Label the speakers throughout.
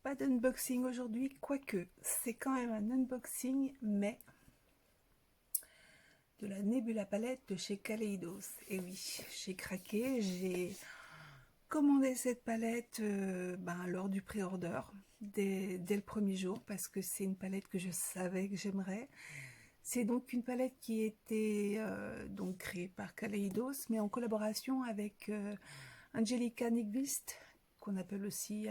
Speaker 1: Pas d'unboxing aujourd'hui, quoique c'est quand même un unboxing, mais de la Nebula palette de chez Kaleidos. Et oui, j'ai craqué, j'ai commandé cette palette lors du pré-order, dès le premier jour, parce que c'est une palette que je savais que j'aimerais. C'est donc une palette qui était donc créée par Kaleidos, mais en collaboration avec Angelica Nyqvist, qu'on appelle aussi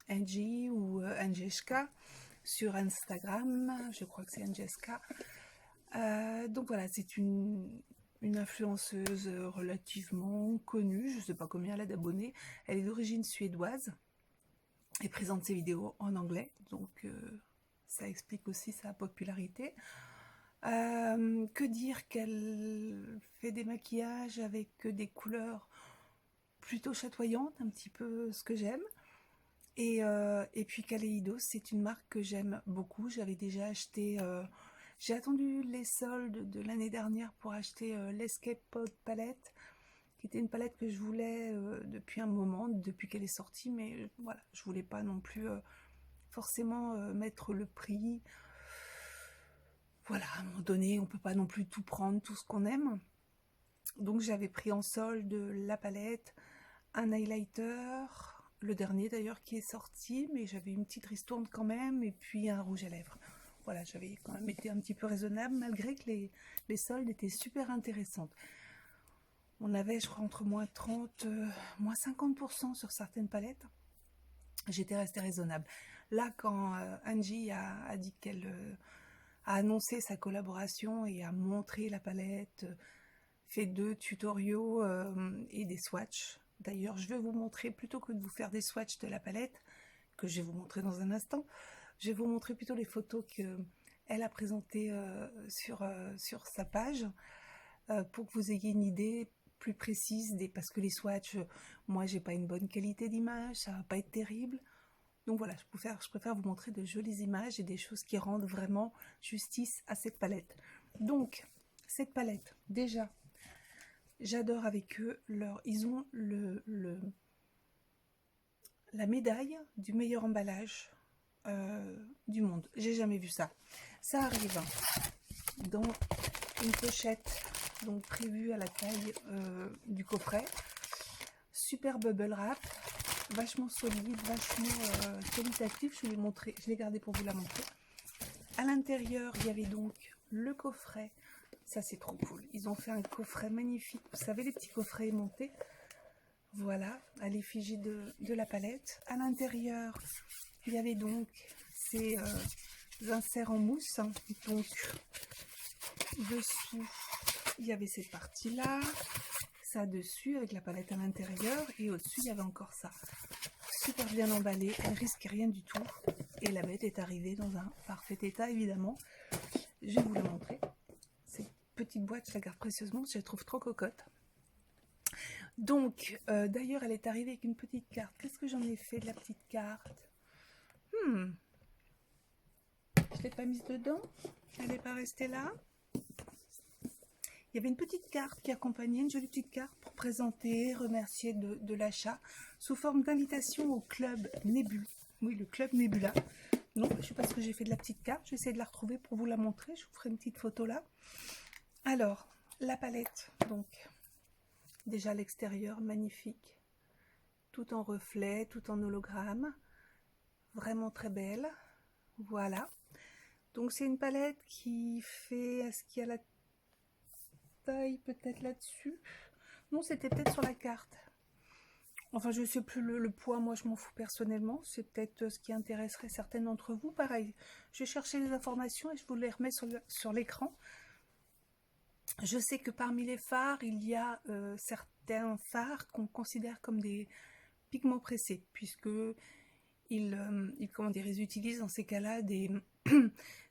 Speaker 1: Angie ou Angeshka sur Instagram, je crois que c'est Angeshka. Donc voilà, c'est une influenceuse relativement connue, je ne sais pas combien elle a d'abonnés. Elle est d'origine suédoise et présente ses vidéos en anglais, donc ça explique aussi sa popularité. Que dire qu'elle fait des maquillages avec des couleurs plutôt chatoyantes, un petit peu ce que j'aime. Et puis Kaleidos, c'est une marque que j'aime beaucoup. J'avais déjà acheté, j'ai attendu les soldes de l'année dernière pour acheter l'Escape Pod palette, qui était une palette que je voulais depuis un moment, depuis qu'elle est sortie, mais voilà, je voulais pas non plus forcément mettre le prix. Voilà, à un moment donné, on peut pas non plus tout prendre, tout ce qu'on aime. Donc j'avais pris en solde la palette, un highlighter, le dernier d'ailleurs qui est sorti, mais j'avais une petite ristourne quand même, et puis un rouge à lèvres. Voilà, j'avais quand même été un petit peu raisonnable, malgré que les soldes étaient super intéressantes. On avait, je crois, entre moins 30, moins 50% sur certaines palettes. J'étais restée raisonnable. Là, quand Angie a dit qu'elle a annoncé sa collaboration et a montré la palette, fait 2 tutoriaux et des swatchs. D'ailleurs, je vais vous montrer, plutôt que de vous faire des swatchs de la palette, que je vais vous montrer dans un instant, je vais vous montrer plutôt les photos qu'elle a présentées sur sa page, pour que vous ayez une idée plus précise, parce que les swatchs, moi, j'ai pas une bonne qualité d'image, ça va pas être terrible. Donc voilà, je préfère vous montrer de jolies images et des choses qui rendent vraiment justice à cette palette. Donc, cette palette, déjà, j'adore avec eux, ils ont la médaille du meilleur emballage du monde. J'ai jamais vu ça. Ça arrive dans une pochette donc prévue à la taille du coffret. Super bubble wrap, vachement solide, vachement qualitatif. Je l'ai gardé pour vous la montrer. À l'intérieur, il y avait donc le coffret. Ça, c'est trop cool. Ils ont fait un coffret magnifique. Vous savez, les petits coffrets aimantés. Voilà, à l'effigie de la palette. À l'intérieur, il y avait donc ces inserts en mousse. Donc, dessous, il y avait cette partie-là. Ça dessus, avec la palette à l'intérieur. Et au-dessus, il y avait encore ça. Super bien emballé. Elle risque rien du tout. Et la bête est arrivée dans un parfait état, évidemment. Je vais vous la montrer. Cette petite boîte, je la garde précieusement. Je la trouve trop cocotte. Donc, d'ailleurs, elle est arrivée avec une petite carte. Qu'est-ce que j'en ai fait de la petite carte? Je ne l'ai pas mise dedans. Elle n'est pas restée là. Il y avait une petite carte qui accompagnait, une jolie petite carte pour présenter, remercier de l'achat, sous forme d'invitation au club Nebula. Oui, le club Nebula. Non, je ne sais pas ce que j'ai fait de la petite carte. Je vais essayer de la retrouver pour vous la montrer. Je vous ferai une petite photo là. Alors, la palette, donc, déjà l'extérieur, magnifique. Tout en reflet, tout en hologramme. Vraiment très belle. Voilà. Donc, c'est une palette qui fait... Est-ce qu'il y a la taille peut-être là-dessus? Non, c'était peut-être sur la carte. Enfin, je ne sais plus le poids, moi je m'en fous personnellement. C'est peut-être ce qui intéresserait certaines d'entre vous. Pareil, je vais chercher les informations et je vous les remets sur l'écran. Je sais que parmi les fards, il y a certains fards qu'on considère comme des pigments pressés, puisque ils utilisent dans ces cas-là des,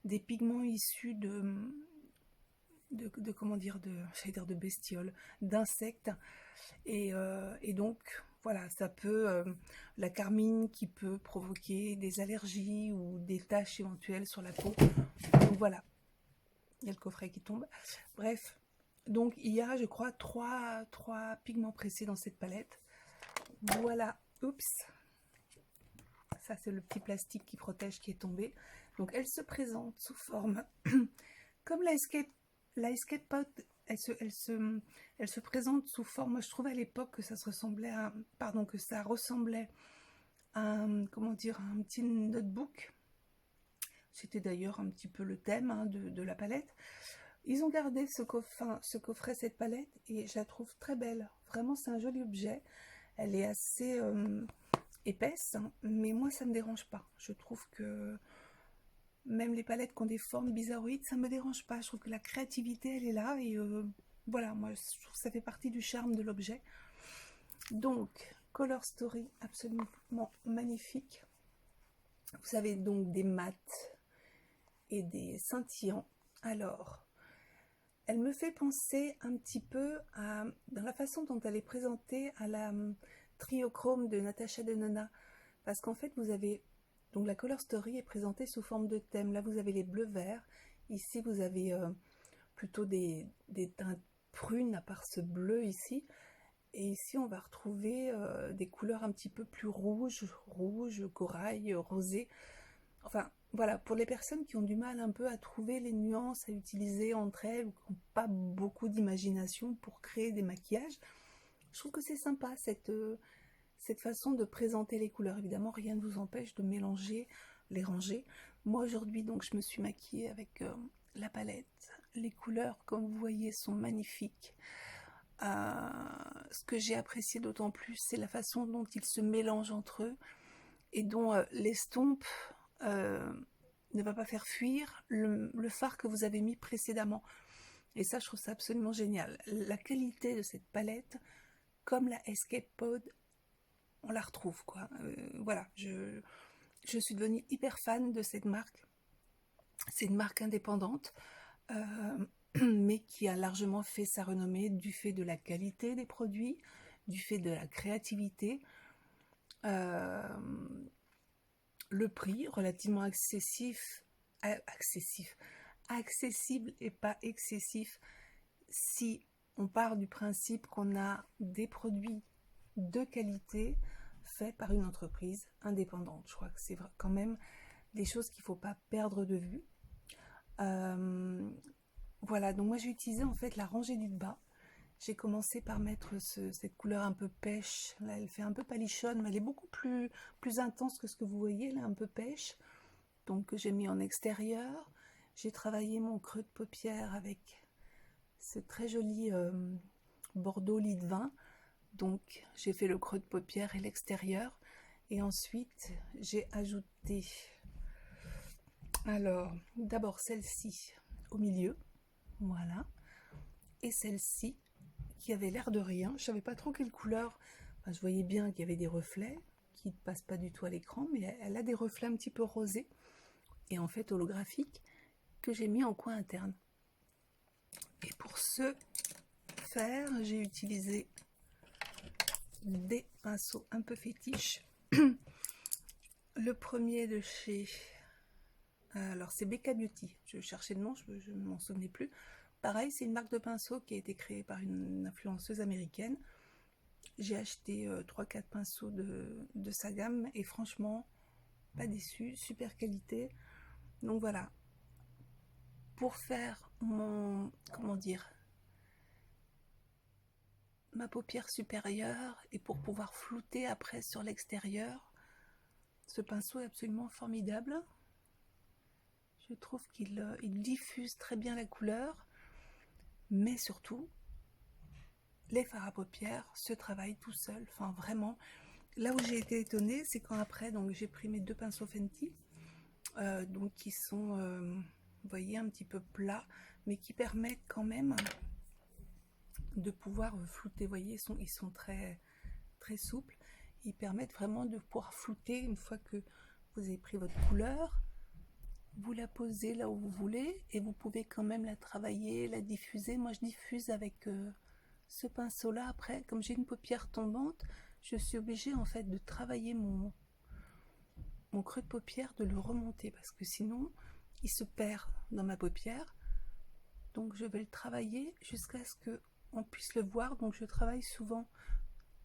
Speaker 1: des pigments issus de bestioles, d'insectes. Et donc, voilà, ça peut, la carmine qui peut provoquer des allergies ou des taches éventuelles sur la peau. Donc voilà, il y a le coffret qui tombe. Bref, donc il y a, je crois, trois pigments pressés dans cette palette. Voilà, oups, ça c'est le petit plastique qui protège qui est tombé. Donc elle se présente sous forme comme la Escape Pod, elle se présente sous forme, je trouvais à l'époque que ça se ressemblait à, pardon, que ça ressemblait à un, comment dire, un petit notebook. C'était d'ailleurs un petit peu le thème hein, de la palette. Ils ont gardé ce coffret, cette palette, et je la trouve très belle. Vraiment, c'est un joli objet. Elle est assez épaisse, hein, mais moi, ça ne me dérange pas. Je trouve que même les palettes qui ont des formes bizarroïdes, ça ne me dérange pas. Je trouve que la créativité, elle est là, et voilà, moi, je trouve que ça fait partie du charme de l'objet. Donc, Color Story, absolument magnifique. Vous avez donc des mats et des scintillants. Alors, elle me fait penser un petit peu à, dans la façon dont elle est présentée, à la Triochrome de Natasha Denona. Parce qu'en fait, vous avez, donc la Color Story est présentée sous forme de thème. Là, vous avez les bleus-verts. Ici, vous avez plutôt des teintes prunes, à part ce bleu ici. Et ici, on va retrouver des couleurs un petit peu plus rouges, corail, rosé. Enfin, voilà, pour les personnes qui ont du mal un peu à trouver les nuances à utiliser entre elles, ou qui n'ont pas beaucoup d'imagination pour créer des maquillages, je trouve que c'est sympa cette façon de présenter les couleurs. Évidemment, rien ne vous empêche de mélanger, les ranger. Moi, aujourd'hui, donc, je me suis maquillée avec la palette. Les couleurs, comme vous voyez, sont magnifiques. Ce que j'ai apprécié d'autant plus, c'est la façon dont ils se mélangent entre eux et dont l'estompe ne va pas faire fuir le fard que vous avez mis précédemment. Et ça, je trouve ça absolument génial. La qualité de cette palette, comme la Escape Pod, on la retrouve, quoi. Voilà, je suis devenue hyper fan de cette marque. C'est une marque indépendante, mais qui a largement fait sa renommée du fait de la qualité des produits, du fait de la créativité. Le prix relativement accessible et pas excessif, si on part du principe qu'on a des produits de qualité faits par une entreprise indépendante. Je crois que c'est quand même des choses qu'il ne faut pas perdre de vue. Voilà, donc moi j'ai utilisé en fait la rangée du bas. J'ai commencé par mettre cette couleur un peu pêche. Là, elle fait un peu palichonne, mais elle est beaucoup plus intense que ce que vous voyez, là, un peu pêche. Donc, j'ai mis en extérieur. J'ai travaillé mon creux de paupière avec ce très joli bordeaux lit de vin. Donc, j'ai fait le creux de paupière et l'extérieur. Et ensuite, j'ai ajouté, alors, d'abord celle-ci au milieu. Voilà. Et celle-ci qui avait l'air de rien. Je savais pas trop quelle couleur. Enfin, je voyais bien qu'il y avait des reflets qui ne passent pas du tout à l'écran, mais elle a des reflets un petit peu rosés et en fait holographiques que j'ai mis en coin interne. Et pour ce faire, j'ai utilisé des pinceaux un peu fétiches. Le premier de chez... Alors c'est Becca Beauty. Je cherchais le nom, je ne m'en souvenais plus. Pareil, c'est une marque de pinceaux qui a été créée par une influenceuse américaine. J'ai acheté 3-4 pinceaux de sa gamme et franchement, pas déçu, super qualité. Donc voilà, pour faire mon, comment dire, ma paupière supérieure et pour pouvoir flouter après sur l'extérieur, ce pinceau est absolument formidable. Je trouve qu'il diffuse très bien la couleur, mais surtout, les fards à paupières se travaillent tout seul. Enfin, vraiment, là où j'ai été étonnée, c'est quand après, donc j'ai pris mes 2 pinceaux Fenty, donc qui sont, vous voyez, un petit peu plats, mais qui permettent quand même de pouvoir flouter. Vous voyez, ils sont très, très souples. Ils permettent vraiment de pouvoir flouter une fois que vous avez pris votre couleur. Vous la posez là où vous voulez et vous pouvez quand même la travailler, la diffuser. Moi, je diffuse avec ce pinceau-là. Après, comme j'ai une paupière tombante, je suis obligée en fait de travailler mon creux de paupière, de le remonter parce que sinon, il se perd dans ma paupière. Donc, je vais le travailler jusqu'à ce qu'on puisse le voir. Donc, je travaille souvent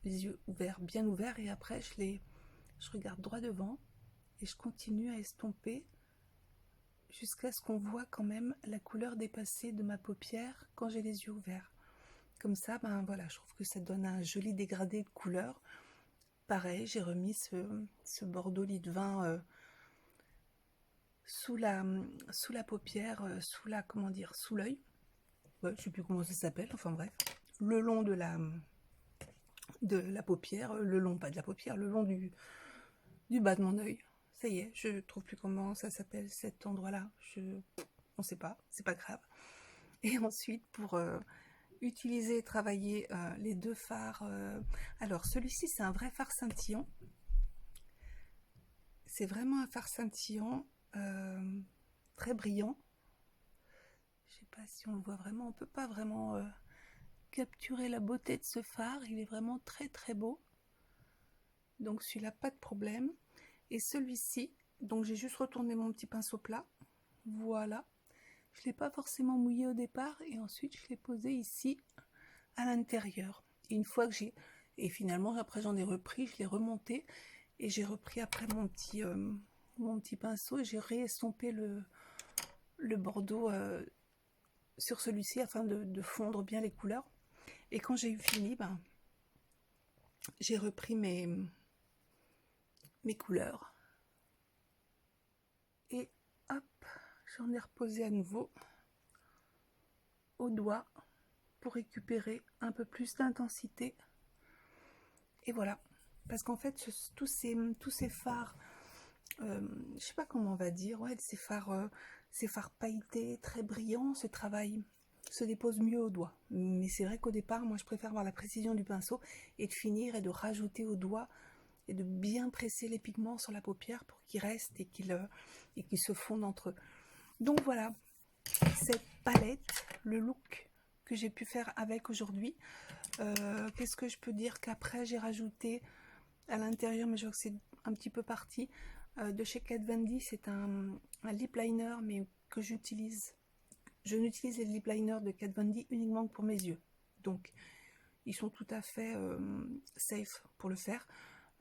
Speaker 1: les yeux ouverts, bien ouverts, et après, je regarde droit devant et je continue à estomper jusqu'à ce qu'on voit quand même la couleur dépasser de ma paupière quand j'ai les yeux ouverts. Comme ça, ben voilà, je trouve que ça donne un joli dégradé de couleur. Pareil, j'ai remis ce Bordeaux lit de vin sous la paupière, sous l'œil. Ouais, je sais plus comment ça s'appelle, enfin bref. Le long de la paupière, le long, pas de la paupière, le long du bas de mon œil. Ça y est, je trouve plus comment ça s'appelle cet endroit-là. On sait pas, c'est pas grave. Et ensuite, pour utiliser et travailler les deux fards. Alors, celui-ci, c'est un vrai fard scintillant. C'est vraiment un fard scintillant, très brillant. Je sais pas si on le voit vraiment. On peut pas vraiment capturer la beauté de ce fard. Il est vraiment très très beau. Donc celui-là, pas de problème. Et celui-ci, donc j'ai juste retourné mon petit pinceau plat. Voilà. Je ne l'ai pas forcément mouillé au départ et ensuite je l'ai posé ici à l'intérieur. Et une fois que j'ai... Et finalement, après j'en ai repris, je l'ai remonté et j'ai repris après mon petit pinceau et j'ai réestompé le bordeaux sur celui-ci afin de fondre bien les couleurs. Et quand j'ai eu fini, ben, j'ai repris mes couleurs. Et hop, j'en ai reposé à nouveau au doigt pour récupérer un peu plus d'intensité. Et voilà, parce qu'en fait, tous ces fards, je sais pas comment on va dire, ouais, ces fards pailletés, très brillants, ce travail se dépose mieux au doigt. Mais c'est vrai qu'au départ, moi, je préfère avoir la précision du pinceau et de finir et de rajouter au doigt et de bien presser les pigments sur la paupière pour qu'ils restent et qu'ils se fondent entre eux. Donc voilà, cette palette, le look que j'ai pu faire avec aujourd'hui. Qu'est-ce que je peux dire qu'après j'ai rajouté à l'intérieur, mais je vois que c'est un petit peu parti, de chez Kat Von D. C'est un lip liner, mais que j'utilise. Je n'utilise les lip liners de Kat Von D uniquement pour mes yeux. Donc, ils sont tout à fait safe pour le faire.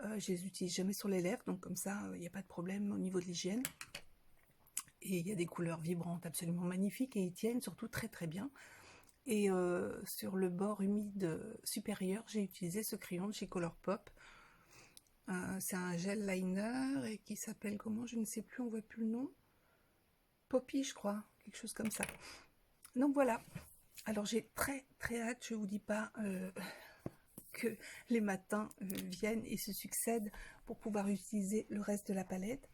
Speaker 1: Je les utilise jamais sur les lèvres, donc comme ça, il n'y a pas de problème au niveau de l'hygiène. Et il y a des couleurs vibrantes absolument magnifiques et ils tiennent surtout très très bien. Et sur le bord humide supérieur, j'ai utilisé ce crayon de chez Colourpop. C'est un gel liner et qui s'appelle comment, je ne sais plus, on voit plus le nom. Poppy, je crois, quelque chose comme ça. Donc voilà. Alors j'ai très très hâte, je vous dis pas que les matins viennent et se succèdent pour pouvoir utiliser le reste de la palette.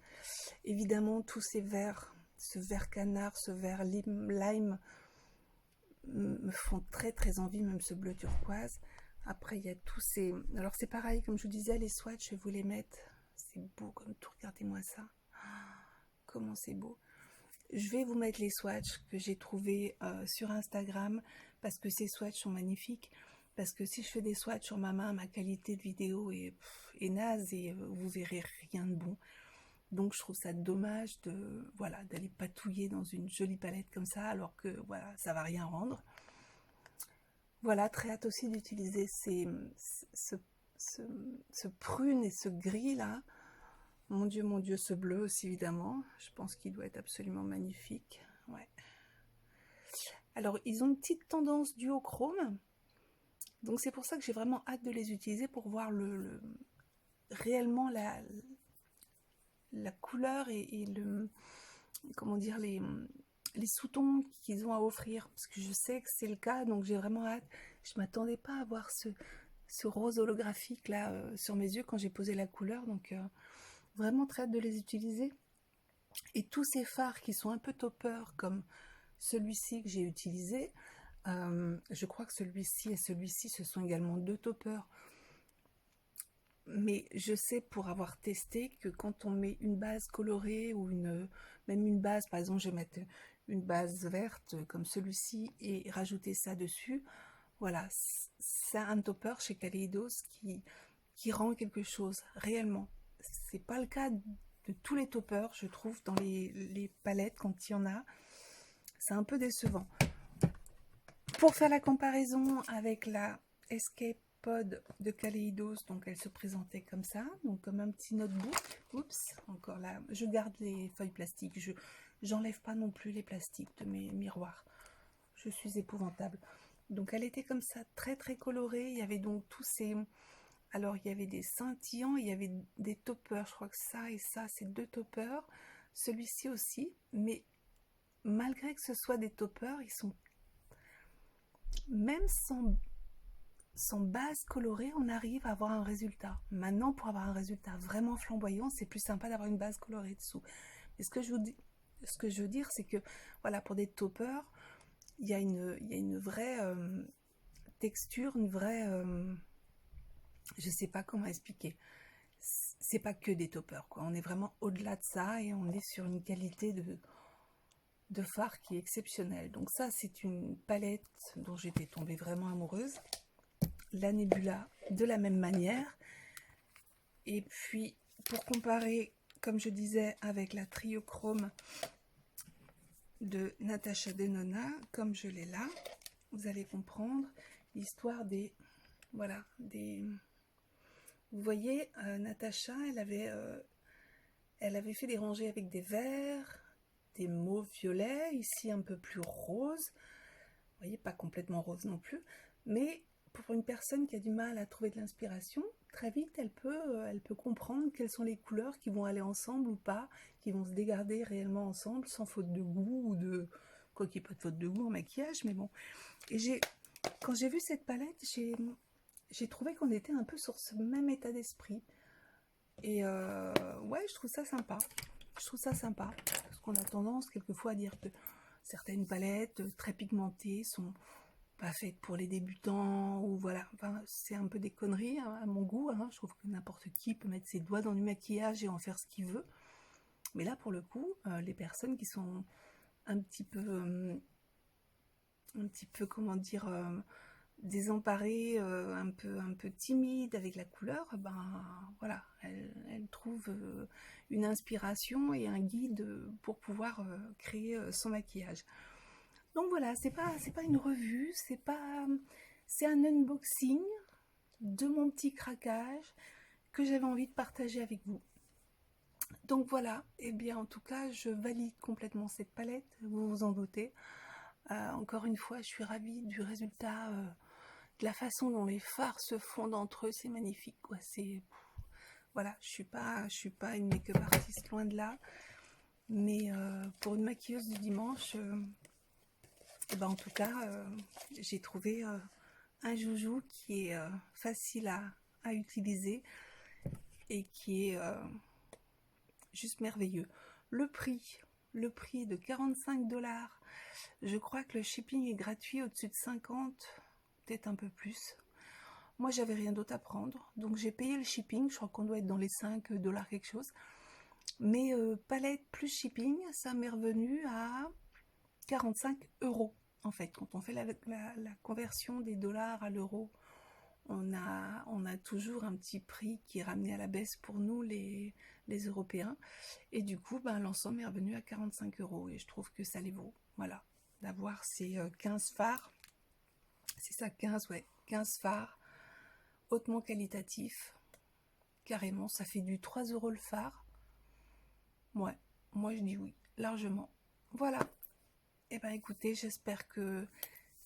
Speaker 1: Évidemment, tous ces verts, ce vert canard, ce vert lime me font très très envie, même ce bleu turquoise. Après, il y a tous ces... Alors, c'est pareil, comme je vous disais, les swatchs, je vais vous les mettre. C'est beau comme tout, regardez-moi ça. Comment c'est beau. Je vais vous mettre les swatchs que j'ai trouvés sur Instagram, parce que ces swatchs sont magnifiques. Parce que si je fais des swatchs sur ma main, ma qualité de vidéo est naze et vous verrez rien de bon. Donc, je trouve ça dommage d'aller patouiller dans une jolie palette comme ça, alors que voilà, ça va rien rendre. Voilà, très hâte aussi d'utiliser ce prune et ce gris là. Mon Dieu, ce bleu aussi évidemment. Je pense qu'il doit être absolument magnifique. Ouais. Alors, ils ont une petite tendance duochrome. Donc, c'est pour ça que j'ai vraiment hâte de les utiliser pour voir réellement la couleur et comment dire, les sous-tons qu'ils ont à offrir, parce que je sais que c'est le cas, donc j'ai vraiment hâte. Je m'attendais pas à voir ce rose holographique là sur mes yeux quand j'ai posé la couleur, donc vraiment très hâte de les utiliser. Et tous ces fards qui sont un peu topeurs, comme celui-ci que j'ai utilisé, je crois que celui-ci et celui-ci, ce sont également deux topeurs. Mais je sais pour avoir testé que quand on met une base colorée ou même une base, par exemple je vais mettre une base verte comme celui-ci et rajouter ça dessus, voilà, c'est un topper chez Kaleidos qui rend quelque chose réellement. C'est pas le cas de tous les toppers, je trouve, dans les palettes quand il y en a. C'est un peu décevant. Pour faire la comparaison avec la Escape pod de Kaleidos, donc elle se présentait comme ça, donc comme un petit notebook. Oups, encore là, je garde les feuilles plastiques, j'enlève pas non plus les plastiques de mes miroirs, je suis épouvantable. Donc elle était comme ça, très très colorée, il y avait donc tous ces... Alors il y avait des scintillants, il y avait des toppers, je crois que ça et ça c'est 2 toppers, celui-ci aussi, mais malgré que ce soit des toppers, ils sont... Même sans base colorée, on arrive à avoir un résultat. Maintenant, pour avoir un résultat vraiment flamboyant, c'est plus sympa d'avoir une base colorée dessous. Et ce que je veux dire, c'est que, voilà, pour des toppers, il y a une vraie texture, une vraie... je sais pas comment expliquer. C'est pas que des toppers, quoi. On est vraiment au-delà de ça et on est sur une qualité de fard qui est exceptionnelle. Donc ça, c'est une palette dont j'étais tombée vraiment amoureuse. La Nebula de la même manière. Et puis, pour comparer, comme je disais, avec la Triochrome de Natasha Denona, comme je l'ai là, vous allez comprendre l'histoire des... Voilà, des... Vous voyez, Natasha, elle avait fait des rangées avec des verts, des mauves violets, ici un peu plus rose. Vous voyez, pas complètement rose non plus, mais pour une personne qui a du mal à trouver de l'inspiration, très vite, elle peut comprendre quelles sont les couleurs qui vont aller ensemble ou pas, qui vont se dégarder réellement ensemble, sans faute de goût ou de... Quoi qu'il n'y ait pas de faute de goût en maquillage, mais bon. Et quand j'ai vu cette palette, j'ai trouvé qu'on était un peu sur ce même état d'esprit. Et ouais, je trouve ça sympa. Je trouve ça sympa. Parce qu'on a tendance quelquefois à dire que certaines palettes très pigmentées sont pas faites pour les débutants, ou voilà, enfin, c'est un peu des conneries hein, à mon goût, hein. Je trouve que n'importe qui peut mettre ses doigts dans du maquillage et en faire ce qu'il veut, mais là pour le coup, les personnes qui sont un petit peu comment dire, désemparées, un peu timides avec la couleur, ben voilà, elles trouvent une inspiration et un guide pour pouvoir créer son maquillage. Donc voilà, c'est pas une revue, c'est un unboxing de mon petit craquage que j'avais envie de partager avec vous. Donc voilà, et bien en tout cas, je valide complètement cette palette, vous vous en doutez. Encore une fois, je suis ravie du résultat, de la façon dont les fards se fondent entre eux, c'est magnifique, quoi. C'est voilà, je suis pas une make-up artiste, loin de là, mais pour une maquilleuse du dimanche. Et ben en tout cas, j'ai trouvé un joujou qui est facile à utiliser et qui est juste merveilleux. Le prix est de 45$. Je crois que le shipping est gratuit au-dessus de 50, peut-être un peu plus. Moi, j'avais rien d'autre à prendre, donc j'ai payé le shipping. Je crois qu'on doit être dans les 5$ quelque chose. Mais palette plus shipping, ça m'est revenu à 45€. En fait, quand on fait la conversion des dollars à l'euro, on a toujours un petit prix qui est ramené à la baisse pour nous, les Européens. Et du coup, ben, l'ensemble est revenu à 45€. Et je trouve que ça les vaut. Voilà, d'avoir ces 15 fards. C'est ça, 15, ouais, 15 fards, hautement qualitatifs. Carrément, ça fait du 3€ le fard. Ouais, moi je dis oui, largement. Voilà. Eh ben écoutez, j'espère que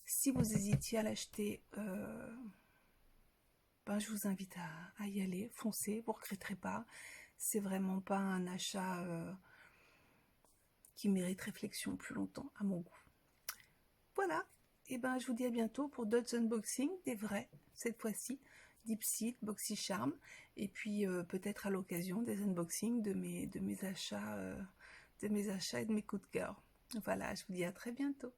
Speaker 1: si vous hésitiez à l'acheter, ben, je vous invite à y aller, foncez, vous ne regretterez pas. C'est vraiment pas un achat qui mérite réflexion plus longtemps, à mon goût. Voilà, et ben je vous dis à bientôt pour d'autres unboxings, des vrais, cette fois-ci, Dipsy, BoxyCharm, et puis peut-être à l'occasion des unboxings de mes achats et de mes coups de cœur. Voilà, je vous dis à très bientôt.